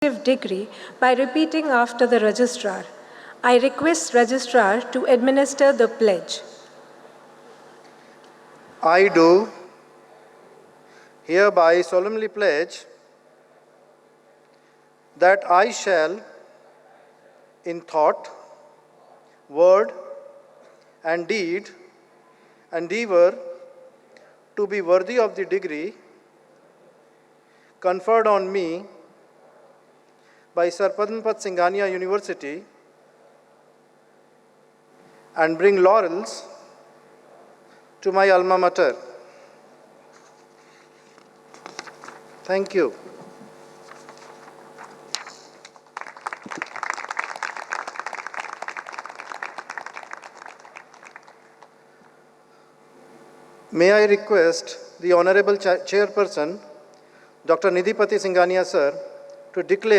degree by repeating after the registrar. I request registrar to administer the pledge. I do hereby solemnly pledge that I shall, in thought, word, and deed, endeavor to be worthy of the degree conferred on me by Sir Padmanabh Singhania University and bring laurels to my alma mater. Thank you. May I request the Honorable Chairperson, Dr. Nidhipati Singhania Sir, to declare